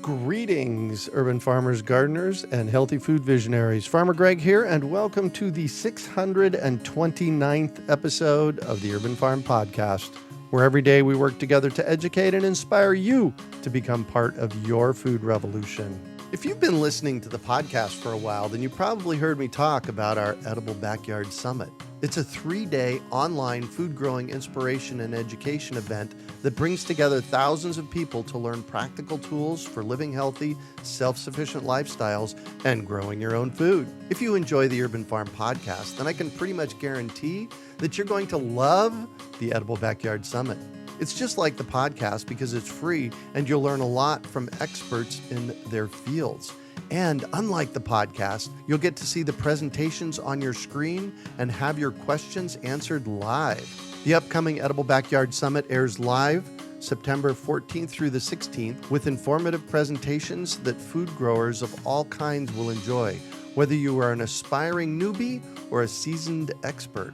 Greetings, urban farmers, gardeners, and healthy food visionaries. Farmer Greg here, and welcome to the 629th episode of the Urban Farm Podcast, where every day we work together to educate and inspire you to become part of your food revolution. If you've been listening to the podcast for a while, then you probably heard me talk about our Edible Backyard Summit. It's a 3-day online food growing inspiration and education event that brings together thousands of people to learn practical tools for living healthy, self-sufficient lifestyles and growing your own food. If you enjoy the Urban Farm Podcast, then I can pretty much guarantee that you're going to love the Edible Backyard Summit. It's just like the podcast because it's free and you'll learn a lot from experts in their fields. And unlike the podcast, you'll get to see the presentations on your screen and have your questions answered live. The upcoming Edible Backyard Summit airs live September 14th through the 16th with informative presentations that food growers of all kinds will enjoy, whether you are an aspiring newbie or a seasoned expert,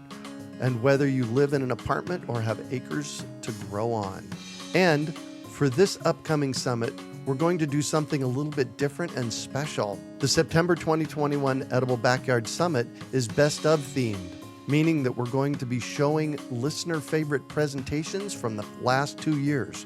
and whether you live in an apartment or have acres to grow on. And for this upcoming summit, we're going to do something a little bit different and special. The September 2021 Edible Backyard Summit is best of themed, meaning that we're going to be showing listener favorite presentations from the last 2 years.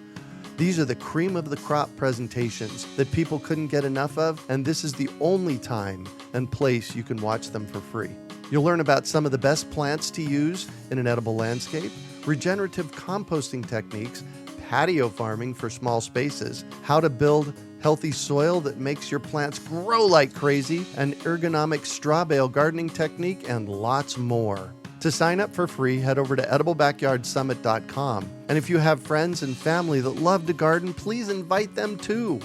These are the cream of the crop presentations that people couldn't get enough of, and this is the only time and place you can watch them for free. You'll learn about some of the best plants to use in an edible landscape, regenerative composting techniques, patio farming for small spaces, how to build healthy soil that makes your plants grow like crazy, an ergonomic straw bale gardening technique, and lots more. To sign up for free, head over to ediblebackyardsummit.com. And if you have friends and family that love to garden, please invite them too.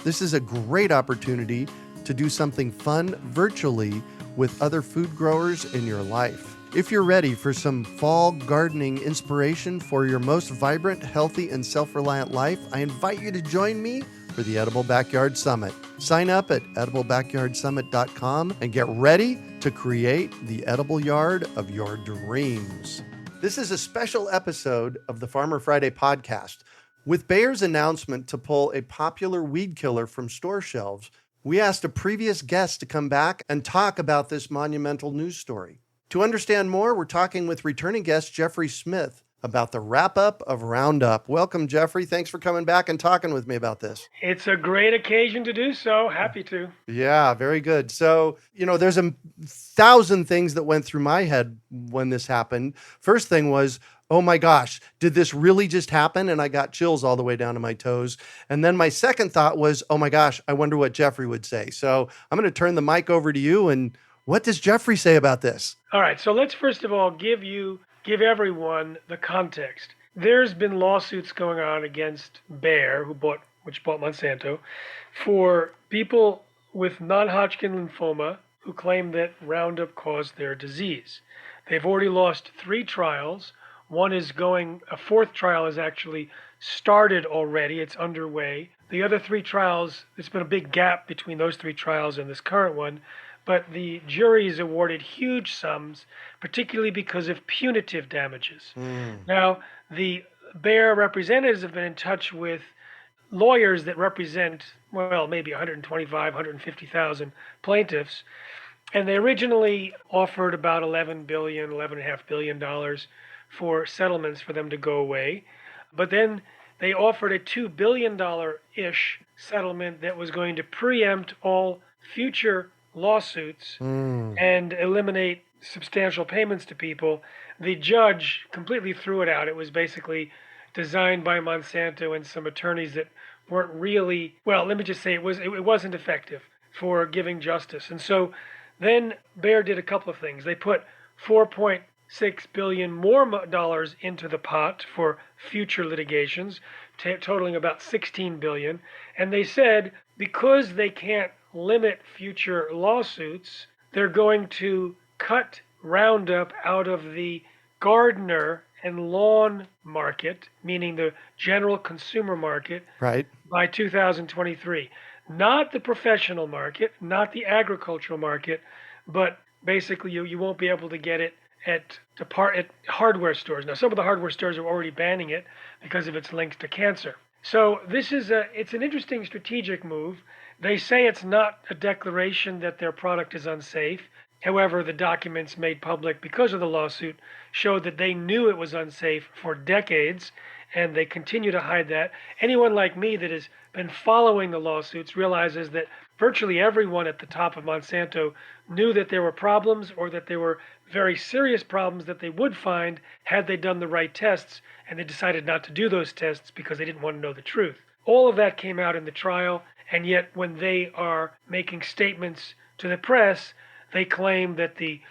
This is a great opportunity to do something fun virtually with other food growers in your life. If you're ready for some fall gardening inspiration for your most vibrant, healthy, and self-reliant life, I invite you to join me for the Edible Backyard Summit. Sign up at ediblebackyardsummit.com and get ready to create the edible yard of your dreams. This is a special episode of the Farmer Friday podcast. With Bayer's announcement to pull a popular weed killer from store shelves, we asked a previous guest to come back and talk about this monumental news story. To understand more, we're talking with returning guest Jeffrey Smith about the wrap-up of Roundup. Welcome, Jeffrey. Thanks for coming back and talking with me about this. It's a great occasion to do so. Happy to. Yeah, very good. So, there's 1,000 things that went through my head when this happened. First thing was, oh my gosh, did this really just happen? And I got chills all the way down to my toes. And then my second thought was, oh my gosh, I wonder what Jeffrey would say. So I'm going to turn the mic over to you. And what does Jeffrey say about this? All right. So let's first of all give everyone the context. There's been lawsuits going on against Bayer, which bought Monsanto, for people with non-Hodgkin lymphoma who claim that Roundup caused their disease. They've already lost 3 trials. A 4th trial is actually started already. It's underway. The other 3 trials, there's been a big gap between those 3 trials and this current one, but the juries awarded huge sums, particularly because of punitive damages. Now, the Bayer representatives have been in touch with lawyers that represent, maybe 125, 150,000 plaintiffs, and they originally offered about $11.5 billion for settlements for them to go away. But then they offered a $2 billion-ish settlement that was going to preempt all future lawsuits and eliminate substantial payments to people. The judge completely threw it out. It was basically designed by Monsanto and some attorneys that weren't really, let me just say it wasn't effective for giving justice. And so then Bayer did a couple of things. They put $4.6 billion more dollars into the pot for future litigations, totaling about $16 billion. And they said because they can't limit future lawsuits, they're going to cut Roundup out of the gardener and lawn market, meaning the general consumer market, right, by 2023. Not the professional market, not the agricultural market, but basically you won't be able to get it at hardware stores. Now, some of the hardware stores are already banning it because of its links to cancer. So it's an interesting strategic move. They say it's not a declaration that their product is unsafe. However, the documents made public because of the lawsuit showed that they knew it was unsafe for decades, and they continue to hide that. Anyone like me that has been following the lawsuits realizes that virtually everyone at the top of Monsanto knew that there were problems, or that there were very serious problems that they would find had they done the right tests, and they decided not to do those tests because they didn't want to know the truth. All of that came out in the trial, and yet when they are making statements to the press, they claim that the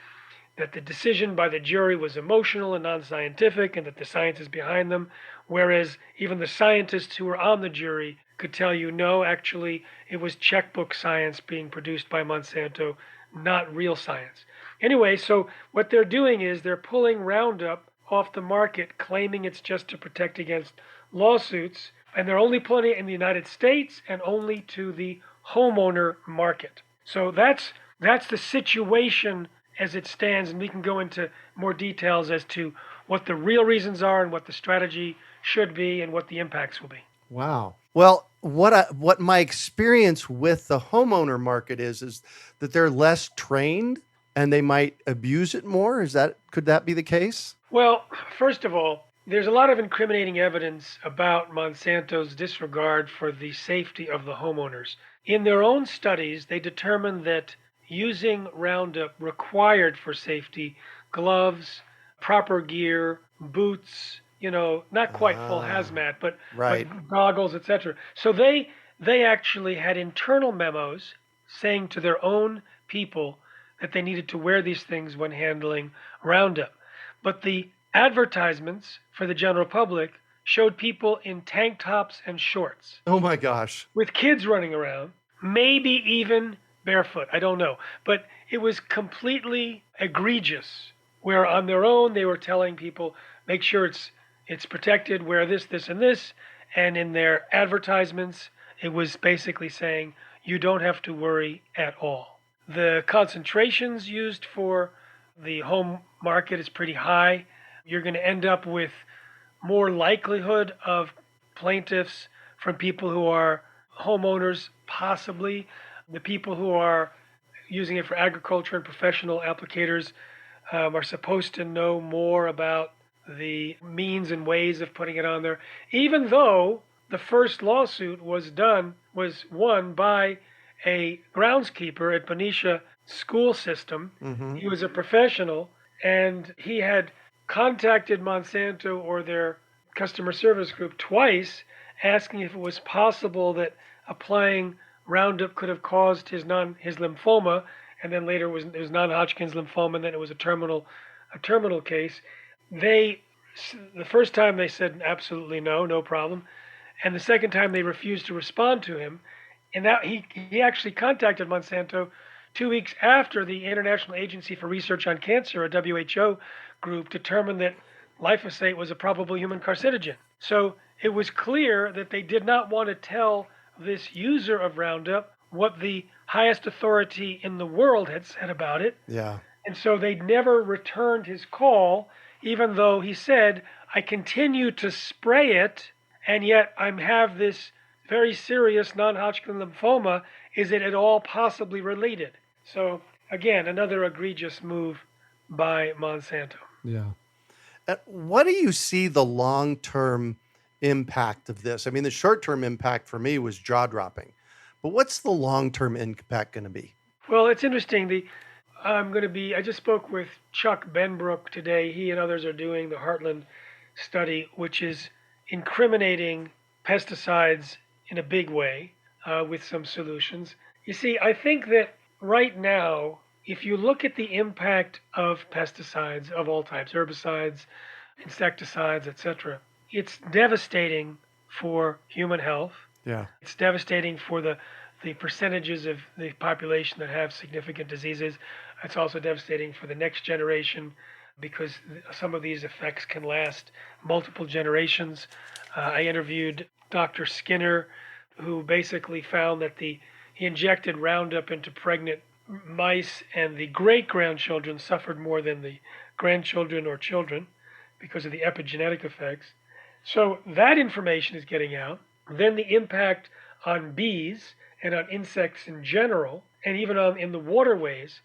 decision by the jury was emotional and non-scientific, and that the science is behind them, whereas even the scientists who were on the jury could tell you, no, actually, it was checkbook science being produced by Monsanto, not real science. Anyway, so what they're doing is they're pulling Roundup off the market, claiming it's just to protect against lawsuits, and they're only pulling it in the United States and only to the homeowner market. So that's the situation as it stands, and we can go into more details as to what the real reasons are and what the strategy should be and what the impacts will be. Wow. Well, what my experience with the homeowner market is that they're less trained and they might abuse it more. Could that be the case? Well, first of all, there's a lot of incriminating evidence about Monsanto's disregard for the safety of the homeowners. In their own studies, they determined that using Roundup required for safety gloves, proper gear, boots, not quite full hazmat, but goggles, etc. So they actually had internal memos saying to their own people that they needed to wear these things when handling Roundup. But the advertisements for the general public showed people in tank tops and shorts. Oh my gosh. With kids running around, maybe even barefoot, I don't know. But it was completely egregious, where on their own they were telling people, make sure it's protected, wear this, this, and this. And in their advertisements, it was basically saying, you don't have to worry at all. The concentrations used for the home market is pretty high. You're going to end up with more likelihood of plaintiffs from people who are homeowners, possibly. The people who are using it for agriculture and professional applicators are supposed to know more about the means and ways of putting it on there, even though the first lawsuit was won by a groundskeeper at Benicia school system. Mm-hmm. He was a professional, and he had contacted Monsanto or their customer service group twice, asking if it was possible that applying Roundup could have caused his lymphoma, and then later it was non-Hodgkin's lymphoma, and then it was a terminal case. The first time they said absolutely no problem, and the second time they refused to respond to him, and that he actually contacted Monsanto 2 weeks after the International Agency for Research on Cancer, a WHO group, determined that glyphosate was a probable human carcinogen. So it was clear that they did not want to tell this user of Roundup what the highest authority in the world had said about it. Yeah. And so they never returned his call, even though he said, I continue to spray it, and yet I have this very serious non-Hodgkin lymphoma. Is it at all possibly related? So again, another egregious move by Monsanto. Yeah. What do you see the long-term impact of this? I mean, the short-term impact for me was jaw-dropping, but what's the long-term impact going to be? Well, it's interesting. I just spoke with Chuck Benbrook today. He and others are doing the Heartland study, which is incriminating pesticides in a big way with some solutions. You see, I think that right now, if you look at the impact of pesticides of all types, herbicides, insecticides, etc., it's devastating for human health. Yeah. It's devastating for the percentages of the population that have significant diseases. It's also devastating for the next generation because some of these effects can last multiple generations. I interviewed Dr. Skinner, who basically found that he injected Roundup into pregnant mice, and the great-grandchildren suffered more than the grandchildren or children because of the epigenetic effects. So that information is getting out. then the impact on bees and on insects in general, and even on in the waterways.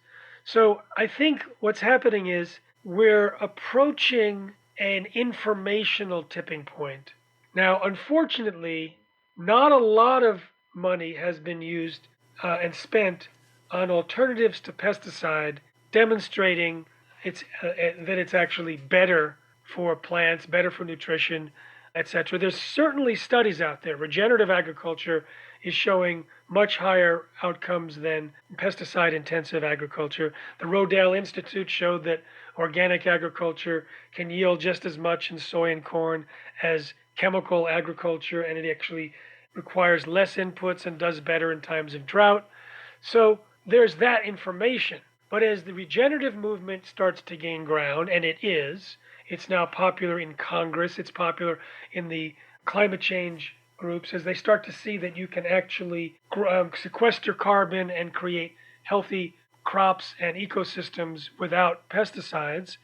So I think what's happening is we're approaching an informational tipping point. Now, unfortunately, not a lot of money has been used and spent on alternatives to pesticide, demonstrating that it's actually better for plants, better for nutrition, etc. There's certainly studies out there. Regenerative agriculture is showing much higher outcomes than pesticide intensive agriculture. The Rodale Institute showed that organic agriculture can yield just as much in soy and corn as chemical agriculture, and it actually requires less inputs and does better in times of drought. So there's that information. But as the regenerative movement starts to gain ground, and it's now popular in Congress, it's popular in the climate change groups, as they start to see that you can actually sequester carbon and create healthy crops and ecosystems without pesticides,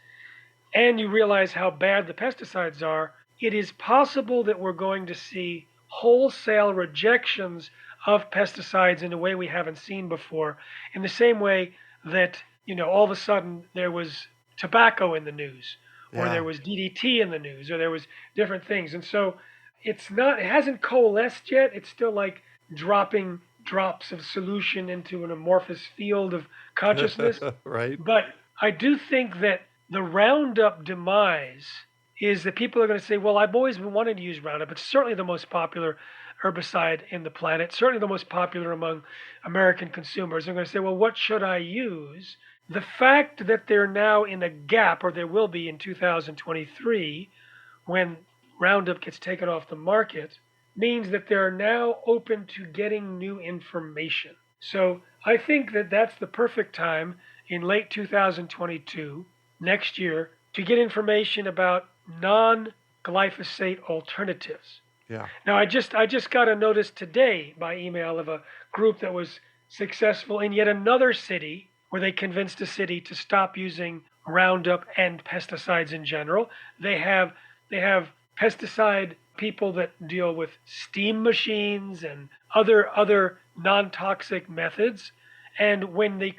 and you realize how bad the pesticides are, it is possible that we're going to see wholesale rejections of pesticides in a way we haven't seen before, in the same way that, all of a sudden there was tobacco in the news, or Yeah. there was DDT in the news, or there was different things. And so it hasn't coalesced yet. It's still like dropping drops of solution into an amorphous field of consciousness. Right. But I do think that the Roundup demise is that people are going to say, well, I've always been wanting to use Roundup. It's certainly the most popular herbicide in the planet, certainly the most popular among American consumers. They're going to say, well, what should I use? The fact that they're now in a gap, or there will be in 2023, when Roundup gets taken off the market, means that they're now open to getting new information. So I think that that's the perfect time in late 2022, next year, to get information about non-glyphosate alternatives. Yeah. Now, I just got a notice today by email of a group that was successful in yet another city where they convinced a city to stop using Roundup and pesticides in general. They have pesticide people that deal with steam machines and other non-toxic methods. And when they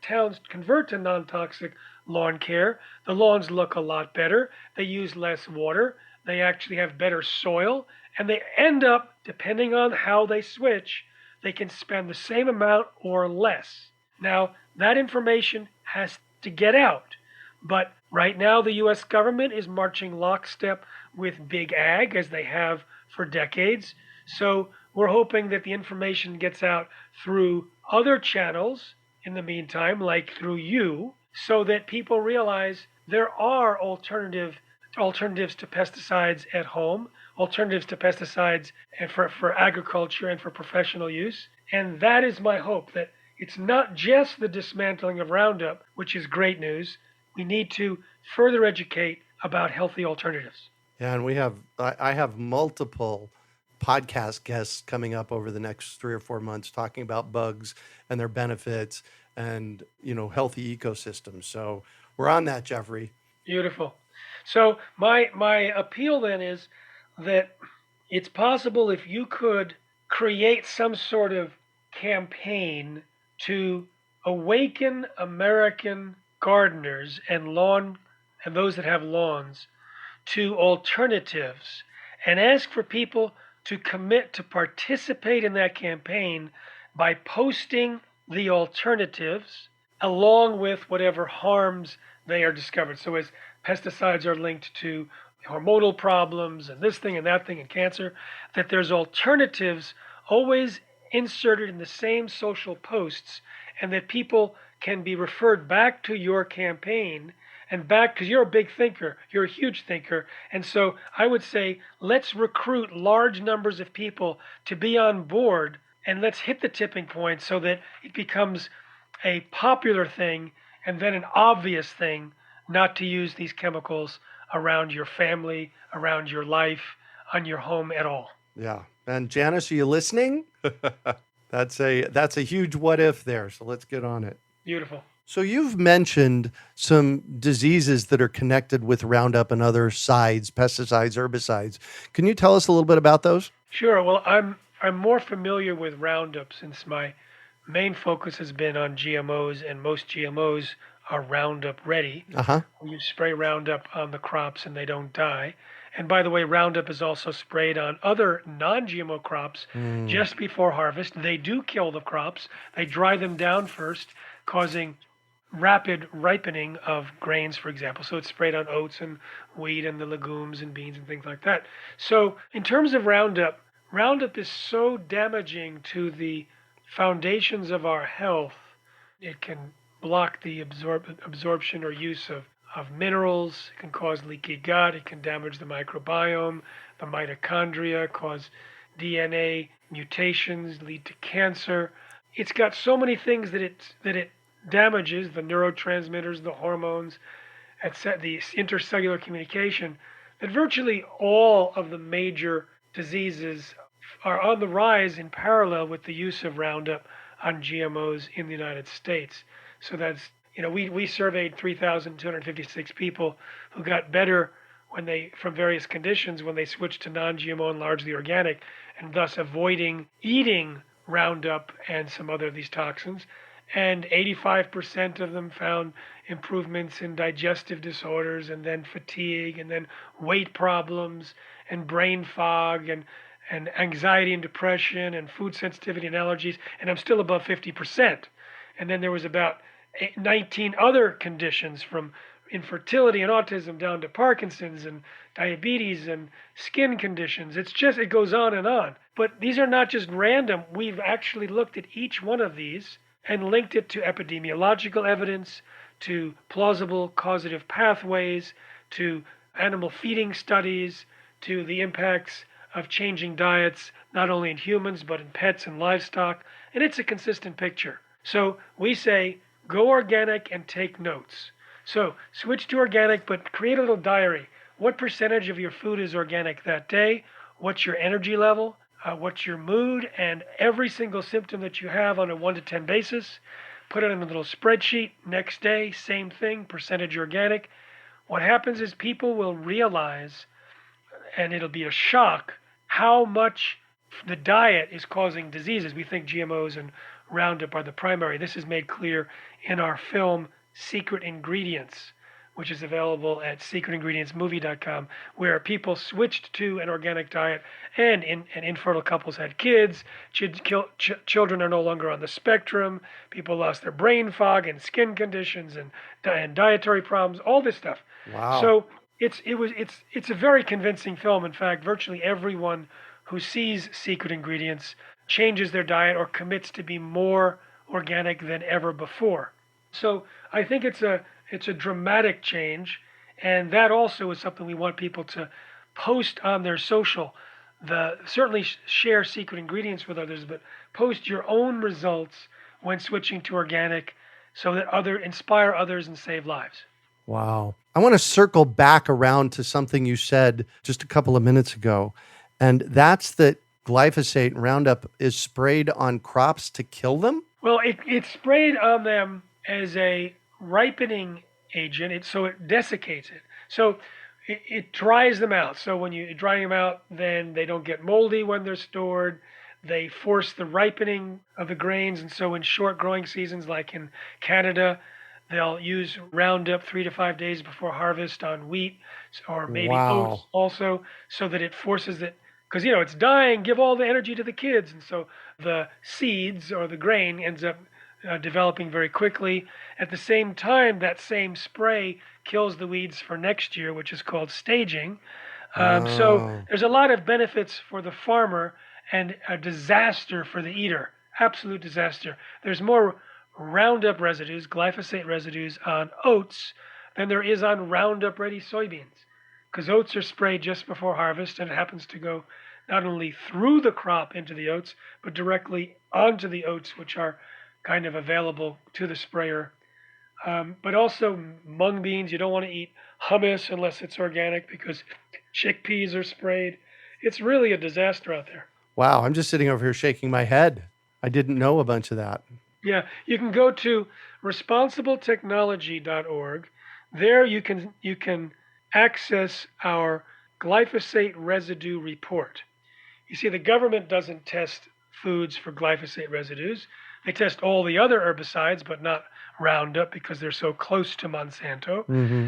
towns convert to non-toxic lawn care, the lawns look a lot better. They use less water. They actually have better soil, and they end up, depending on how they switch, they can spend the same amount or less. Now, that information has to get out. But right now, the US government is marching lockstep with big ag, as they have for decades. So we're hoping that the information gets out through other channels in the meantime, like through you, so that people realize there are alternatives to pesticides at home, alternatives to pesticides and for agriculture and for professional use. And that is my hope, that it's not just the dismantling of Roundup, which is great news. We need to further educate about healthy alternatives. Yeah, and I have multiple podcast guests coming up over the next 3 or 4 months talking about bugs and their benefits and, healthy ecosystems. So we're on that, Jeffrey. Beautiful. So my appeal then is that it's possible if you could create some sort of campaign to awaken American gardeners and those that have lawns to alternatives, and ask for people to commit to participate in that campaign by posting the alternatives along with whatever harms they are discovered. So as pesticides are linked to hormonal problems and this thing and that thing and cancer, that there's alternatives always inserted in the same social posts, and that people can be referred back to your campaign and back, because you're a big thinker, you're a huge thinker. And so I would say, let's recruit large numbers of people to be on board, and let's hit the tipping point so that it becomes a popular thing and then an obvious thing not to use these chemicals around your family, around your life, on your home at all. Yeah. And Janice, are you listening? That's a huge what if there. So let's get on it. Beautiful. So you've mentioned some diseases that are connected with Roundup and other pesticides, herbicides. Can you tell us a little bit about those? Sure. Well, I'm more familiar with Roundup since my main focus has been on GMOs, and most GMOs are Roundup ready. Uh-huh. You spray Roundup on the crops and they don't die. And by the way, Roundup is also sprayed on other non-GMO crops Mm. just before harvest. They do kill the crops. They dry them down first, causing rapid ripening of grains, for example. So it's sprayed on oats and wheat and the legumes and beans and things like that. So in terms of Roundup, Roundup is so damaging to the foundations of our health. It can block the absorption or use of minerals. It can cause leaky gut. It can damage the microbiome, the mitochondria, cause DNA mutations, lead to cancer. It's got so many things that it damages, the neurotransmitters, the hormones, etc., the intercellular communication, that virtually all of the major diseases are on the rise in parallel with the use of Roundup on GMOs in the United States. So that's, we surveyed 3,256 people who got better from various conditions when they switched to non-GMO and largely organic, and thus avoiding eating Roundup and some other of these toxins. And 85% of them found improvements in digestive disorders, and then fatigue, and then weight problems, and brain fog, and anxiety and depression, and food sensitivity and allergies. And I'm still above 50%. And then there was about 19 other conditions, from infertility and autism down to Parkinson's and diabetes and skin conditions. It goes on and on. But these are not just random. We've actually looked at each one of these and linked it to epidemiological evidence, to plausible causative pathways, to animal feeding studies, to the impacts of changing diets, not only in humans, but in pets and livestock. And it's a consistent picture. So we say, go organic and take notes. So switch to organic, but create a little diary. What percentage of your food is organic that day? What's your energy level? What's your mood? And every single symptom that you have on a 1 to 10 basis, put it in a little spreadsheet. Next day, same thing, percentage organic. What happens is people will realize, and it'll be a shock, how much the diet is causing diseases. We think GMOs and Roundup are the primary. This is made clear in our film Secret Ingredients, which is available at secretingredientsmovie.com, where people switched to an organic diet, and infertile couples had kids. Children are no longer on the spectrum. People lost their brain fog and skin conditions and dietary problems, all this stuff. Wow. So it's a very convincing film. In fact, virtually everyone who sees Secret Ingredients changes their diet or commits to be more organic than ever before. So I think it's a dramatic change, and that also is something we want people to post on their social. Certainly share Secret Ingredients with others, but post your own results when switching to organic, so that inspire others and save lives. Wow. I want to circle back around to something you said just a couple of minutes ago, and that's that glyphosate and Roundup is sprayed on crops to kill them? Well, it's sprayed on them as a ripening agent, so it desiccates it. So it dries them out. So when you dry them out, then they don't get moldy when they're stored. They force the ripening of the grains. And so in short growing seasons, like in Canada, they'll use Roundup 3 to 5 days before harvest on wheat, or maybe oats also, so that it forces it. Because, it's dying, give all the energy to the kids. And so the seeds or the grain ends up developing very quickly. At the same time, that same spray kills the weeds for next year, which is called staging. So there's a lot of benefits for the farmer and a disaster for the eater. Absolute disaster. There's more Roundup residues, glyphosate residues on oats than there is on Roundup ready soybeans, because oats are sprayed just before harvest, and it happens to go not only through the crop into the oats, but directly onto the oats, which are kind of available to the sprayer. But also mung beans. You don't want to eat hummus unless it's organic, because chickpeas are sprayed. It's really a disaster out there. Wow. I'm just sitting over here shaking my head. I didn't know a bunch of that. Yeah, you can go to responsibletechnology.org. There you can access our glyphosate residue report. You see, the government doesn't test foods for glyphosate residues. They test all the other herbicides, but not Roundup because they're so close to Monsanto. Mm-hmm.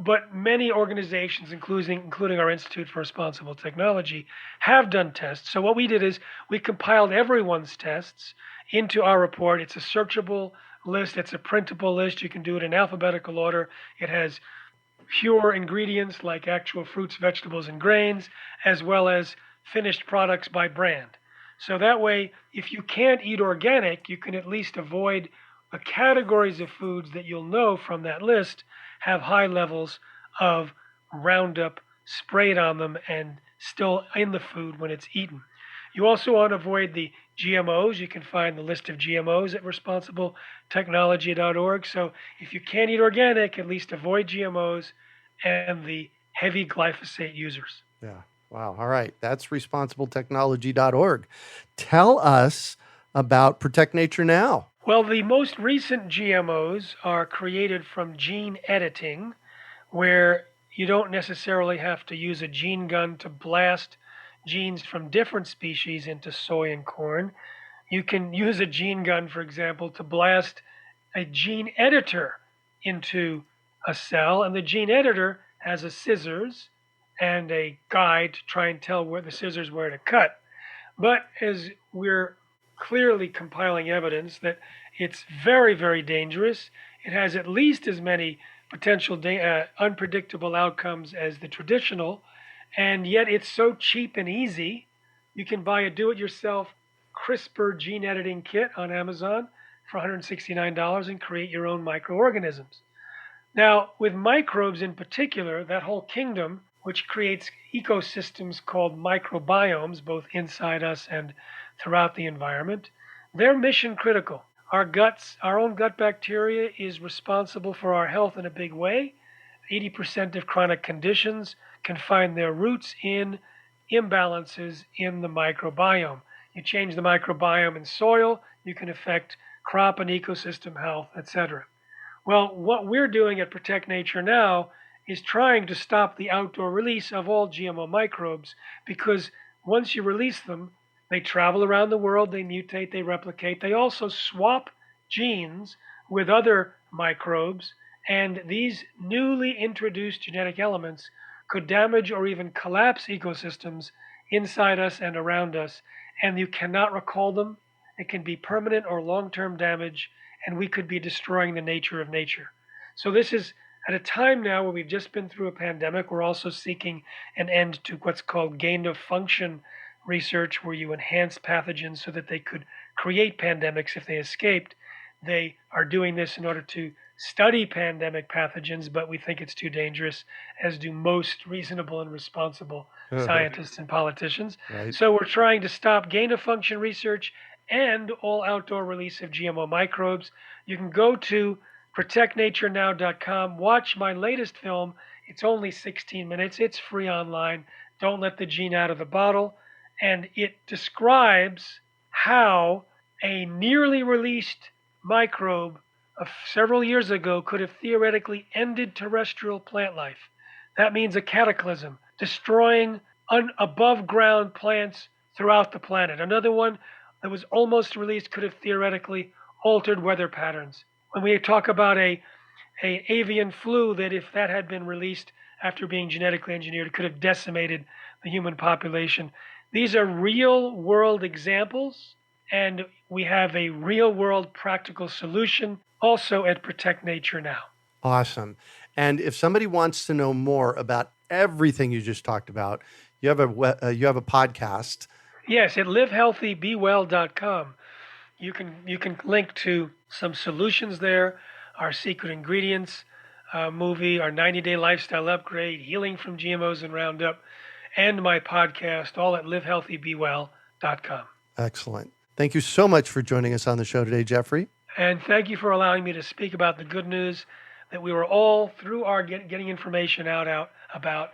But many organizations, including our Institute for Responsible Technology, have done tests. So what we did is we compiled everyone's tests into our report. It's a searchable list. It's a printable list. You can do it in alphabetical order. It has pure ingredients like actual fruits, vegetables, and grains, as well as finished products by brand. So that way, if you can't eat organic, you can at least avoid the categories of foods that you'll know from that list have high levels of Roundup sprayed on them and still in the food when it's eaten. You also want to avoid the GMOs. You can find the list of GMOs at responsibletechnology.org. So if you can't eat organic, at least avoid GMOs and the heavy glyphosate users. Yeah. Wow. All right. That's responsibletechnology.org. Tell us about Protect Nature Now. Well, the most recent GMOs are created from gene editing, where you don't necessarily have to use a gene gun to blast genes from different species into soy and corn. You can use a gene gun, for example, to blast a gene editor into a cell, and the gene editor has a scissors and a guide to try and tell where to cut. But as we're clearly compiling evidence that it's very, very dangerous, it has at least as many potential unpredictable outcomes as the traditional, and yet it's so cheap and easy. You can buy a do-it-yourself CRISPR gene editing kit on Amazon for $169 and create your own microorganisms. Now, with microbes in particular, that whole kingdom, which creates ecosystems called microbiomes, both inside us and throughout the environment, they're mission critical. Our guts, our own gut bacteria is responsible for our health in a big way. 80% of chronic conditions can find their roots in imbalances in the microbiome. You change the microbiome in soil, you can affect crop and ecosystem health, etc. Well, what we're doing at Protect Nature Now is trying to stop the outdoor release of all GMO microbes, because once you release them, they travel around the world, they mutate, they replicate. They also swap genes with other microbes, and these newly introduced genetic elements could damage or even collapse ecosystems inside us and around us, and you cannot recall them. It can be permanent or long-term damage, and we could be destroying the nature of nature. So this is at a time now where we've just been through a pandemic. We're also seeking an end to what's called gain-of-function research, where you enhance pathogens so that they could create pandemics if they escaped. They are doing this in order to study pandemic pathogens, but we think it's too dangerous, as do most reasonable and responsible scientists and politicians. Right. So we're trying to stop gain-of-function research and all outdoor release of GMO microbes. You can go to protectnaturenow.com, watch my latest film. It's only 16 minutes. It's free online. Don't let the gene out of the bottle. And it describes how a nearly released microbe of several years ago could have theoretically ended terrestrial plant life. That means a cataclysm, destroying above ground plants throughout the planet. Another one that was almost released could have theoretically altered weather patterns. When we talk about a avian flu, that if that had been released after being genetically engineered, it could have decimated the human population. These are real world examples, and we have a real world practical solution also at Protect Nature Now. Awesome. And if somebody wants to know more about everything you just talked about, you have a podcast. Yes, at livehealthybewell.com. You can link to some solutions there, our secret ingredients movie, our 90-day lifestyle upgrade, healing from GMOs and Roundup, and my podcast, all at livehealthybewell.com. Excellent. Thank you so much for joining us on the show today, Jeffrey. And thank you for allowing me to speak about the good news that we were all, through our getting information out about,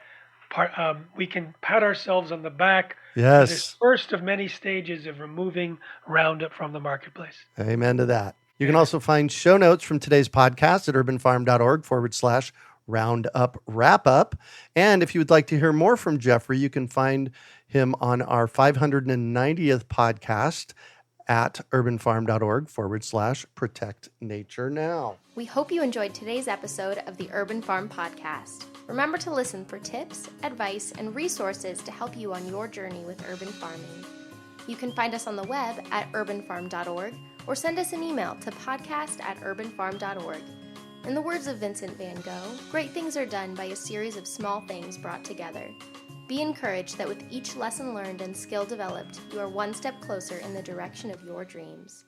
we can pat ourselves on the back for this Yes. first of many stages of removing Roundup from the marketplace. Amen to that. You can Amen. also find show notes from today's podcast at urbanfarm.org/Roundup wrap up. And if you would like to hear more from Jeffrey, you can find him on our 590th podcast at urbanfarm.org/protect nature now. We hope you enjoyed today's episode of the Urban Farm Podcast. Remember to listen for tips, advice, and resources to help you on your journey with urban farming. You can find us on the web at urbanfarm.org or send us an email to podcast@urbanfarm.org. In the words of Vincent van Gogh, great things are done by a series of small things brought together. Be encouraged that with each lesson learned and skill developed, you are one step closer in the direction of your dreams.